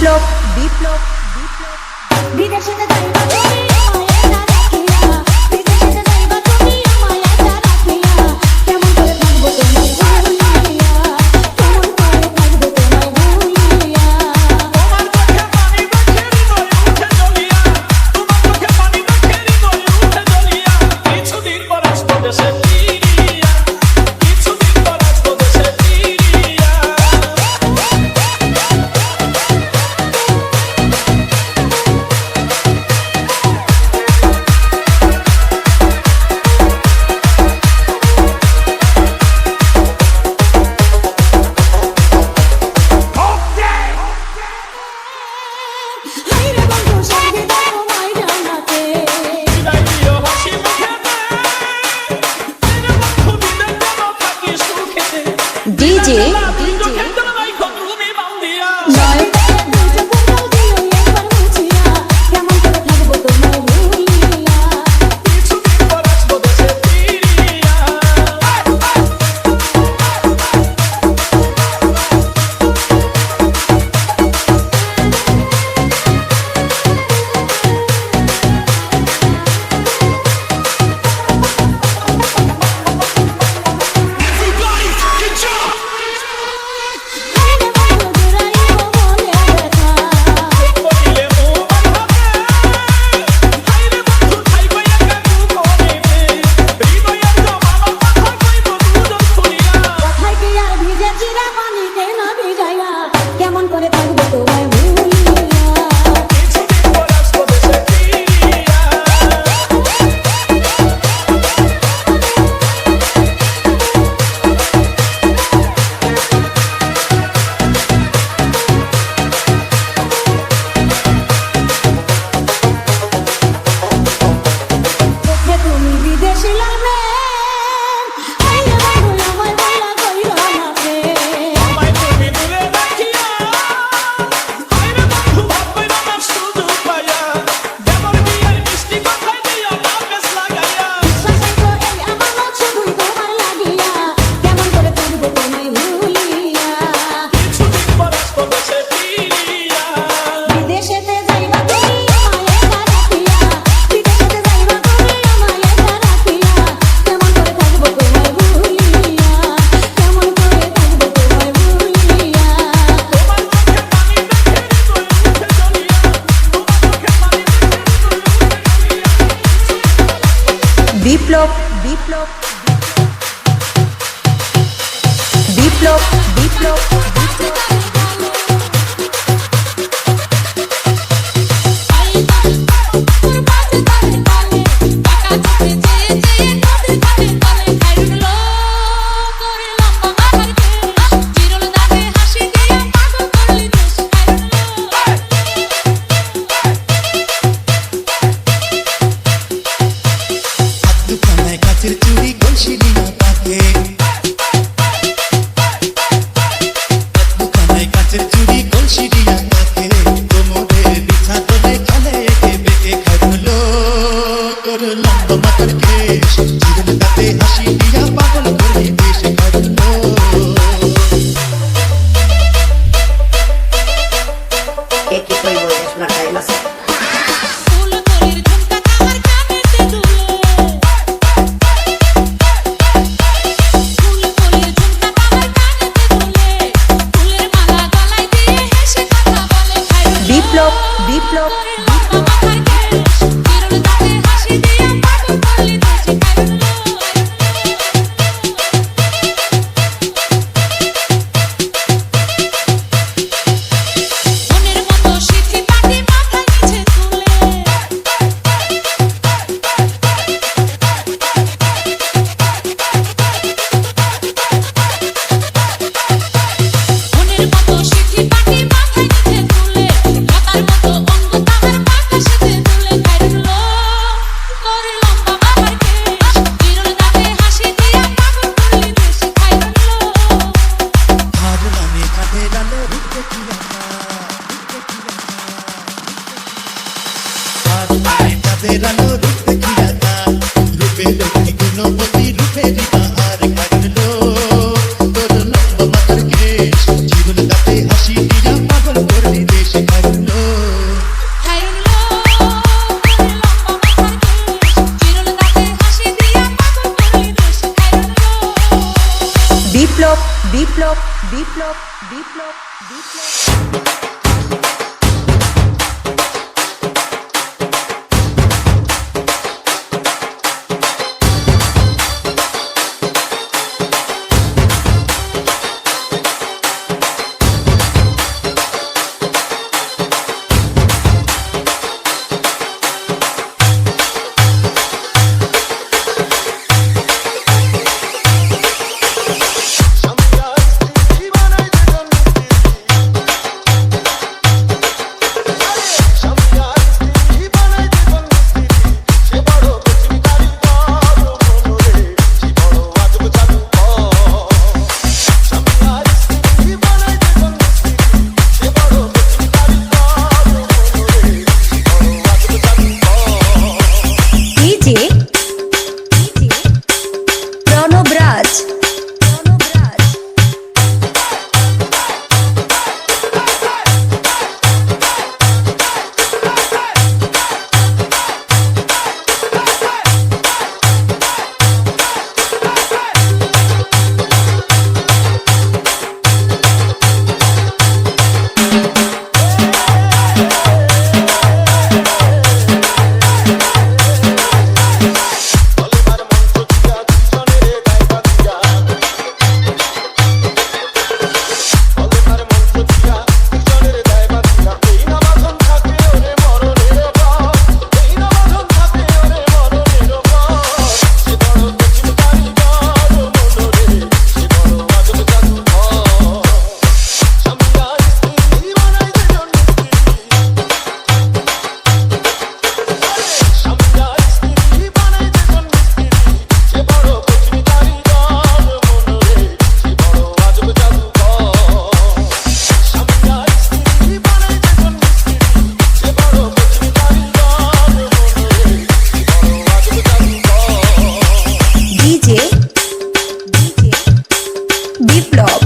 বিপ্লব বিপ্লব বিপ্লব বিদেশে যাইবা তুমি আমায় না রাখিয়া বিদেশে যাইবা তুমি আমায় না রাখিয়া কেমন করে থাকবো তোমায় ভুলিয়া কেমন করে থাকবো তোমায় ভুলিয়া তোমার চোখে পানি দেখে হৃদয় উঠে জ্বলিয়া তোমার চোখে পানি দেখে হৃদয় উঠে জ্বলিয়া কিছুদিন পর আসবো দেশে ফিরিয়া কিছুদিন পর আসবো দেশে ফিরিয়া হাইরে বন্ধু সঙ্গে দাও আমায় জানাতে বিদায় দিও হাসি মুখেতে আরে বন্ধু বিদায় কেন থাকি সুখেতে ডিজে চোখের জলবাই ঘুমে বাউলিয়া নয় দুটো বদল দিও একবার মুছিয়া কেমন করে থাকবো তোমায় ভুলিয়া কিছুদিন পর আসবো দেশে ফিরিয়া হাইরে বন্ধু জুড়াইও মনে ব্যথা বলিলে মোমান হবে হাইরে বন্ধু খাইবে একা কোনেতে হৃদয়ের জমানো কথা কইব দুজন খুলিয়া কথায় কি আর ভিজে চিরা পানিতে না ভিজাইয়া কেমন করে থাকবো তোমায় ভুলিয়া কিছুদিন পর আসবো দেশে ফিরিয়া চোখে তুমি বিদেশি লাগে হাইরে বন্ধু আমায় বলা কইরা না প্রেম আমায় তুমি দূরে রাখিয়া হাইরে বন্ধু ভাববে না আমার সুযোগ পাইয়া দেবর বিয়ের মিষ্টি কথাই দিও না বেশ লাগাইয়া বিশ্বাসে তো এই আমানত শুধুই তোমার লাগিয়া কেমন করে থাকবো তোমায় ভুলিয়া কিছুদিন পর আসবো দেশে ফিরিয়া বিদেশেতে যাইবা তুমি আমায় একা রাখিয়া বিদেশেতে যাইবা তুমি আমায় একা রাখিয়া কেমন করে থাকবো তোমায় ভুলিয়া কেমন করে থাকবো তোমায় ভুলিয়া তোমার চোখে পানি দেখে হৃদয় উঠে জ্বলিয়া তোমার চোখে পানি দেখে হৃদয় উঠে জ্বলিয়া বিপ্লব বিপ্লব বিপ্লব বিপ্লব বিপ্লব দুখানায় কাচের চুড়ি কলসি দিয়া তাকে দুখানায় কাচের চুড়ি কলসি দিয়া তাকে কোমরের বিছা তোলে খালে একে বেঁকে খাইলো তোর লম্বা মাথার কেশ চিরুনি দাঁতে হাসি দিয়া পাগল করে দেশ খাইলো Εκεί το είδες να καείς. বিপ্লব বিপ্লব বিপ্লব বিপ্লব বিপ্লব বিপ্লব বিপ্লব বিপ্লব বিপ্লব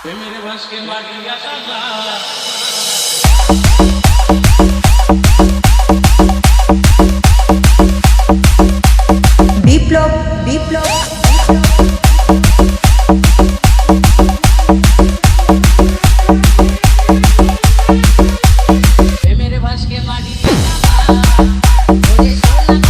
मेरे भाष के माटी मुझे सोना मेरे भाष के माटी मुझे सोना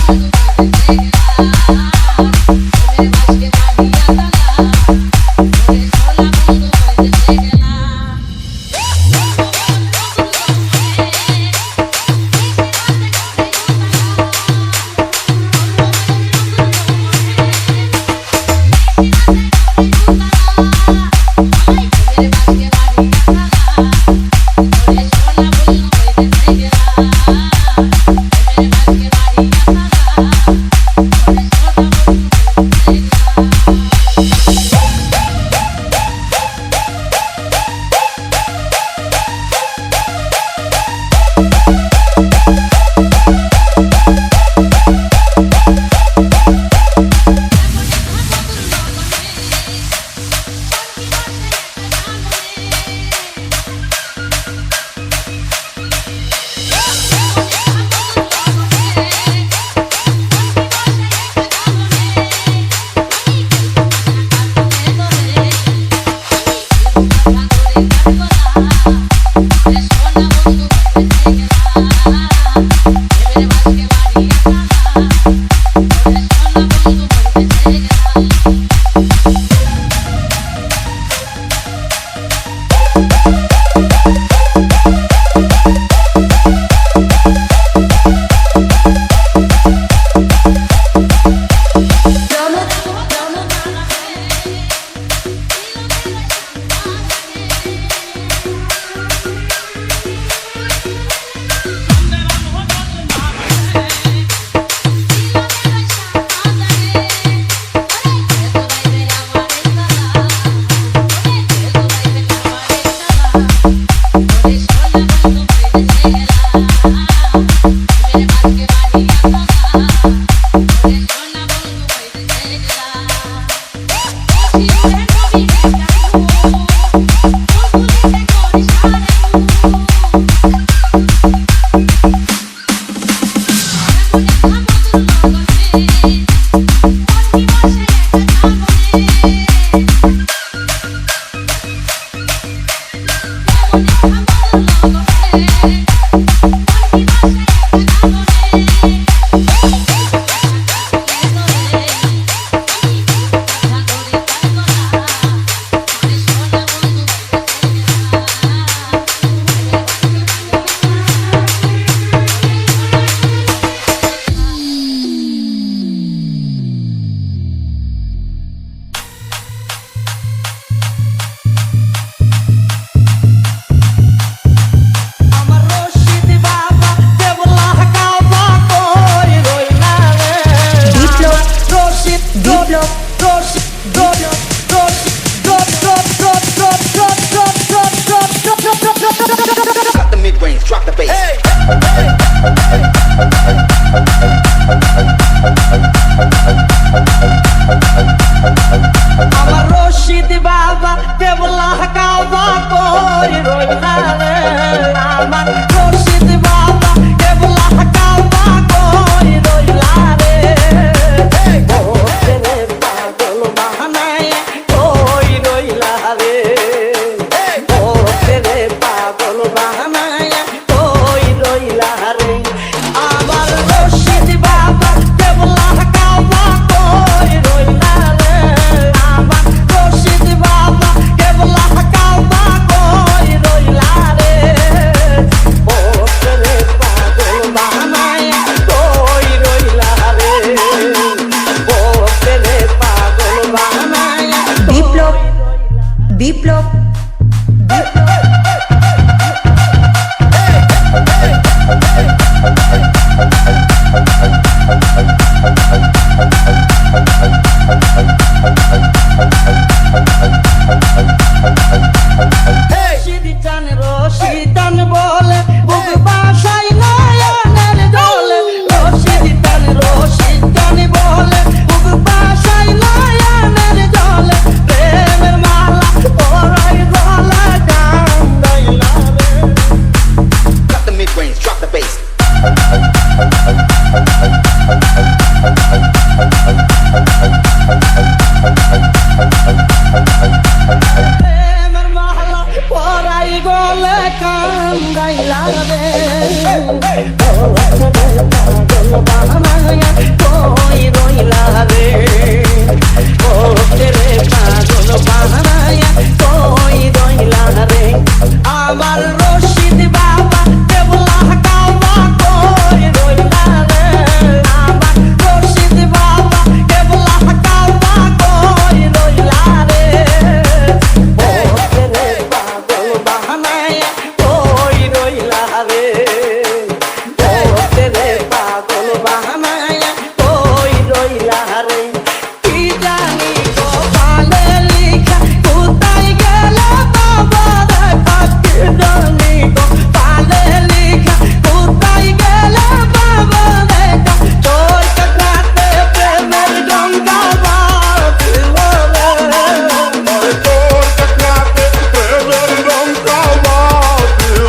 Cut the mid-range, drop the bass. আমার রশিদ বাবা দেবলা কাবা কই রইলা রে আমার রশিদ বাবা দেবলা কাবা কই রইলা রে ও রে পাগল বাহানায় কই রইলা রে ও রে পাগল বাহানায় কই রইলা রে আমার রশিদ বাবা দেবলা কাবা কই রইলা রে আমার রশিদ বাবা দেবলা কাবা কই রইলা রে ও রে পাগল বাহানায় কই রইলা রে ও রে পাগল বাহানায় বিপ্লব বিপ্লব রশিদান বলে বুক বাসাই নয়নের জলে রশিদান বলে বুক বাসাই নয়নের জলে প্রেমের মালা পরাই গলা গান গাইলা রে Cut the mid-range, drop the bass. প্রেমের মালা পরাই গলা গান গাইলা রে পাগল বাহানায় কই রইলা রে ও রে পাগল বাহানায় কই রইলা রে আমার রশিদ বাবা দেবলা কাবা কই রইলা রে আমার রশিদ বাবা দেবলা কাবা কই রইলা রে ও রে পাগল বাহানায় কই রইলা রে ও রে পাগল বাহানায় কই রইলা রে কি জানি কপালে লিখা কোথায় গেল বাবা রে কি জানি কপালে লিখা কোথায় গেল বাবা রে তোর কাছে প্রেমের গঙ্গা বাতিল রে তোর কাছে প্রেমের গঙ্গা বাতিল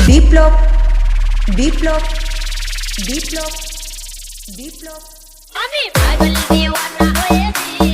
বিপ্লব বিপ্লব বিপ্লব বিপ্লব আমি পাগল দিওয়ানা হয়েছি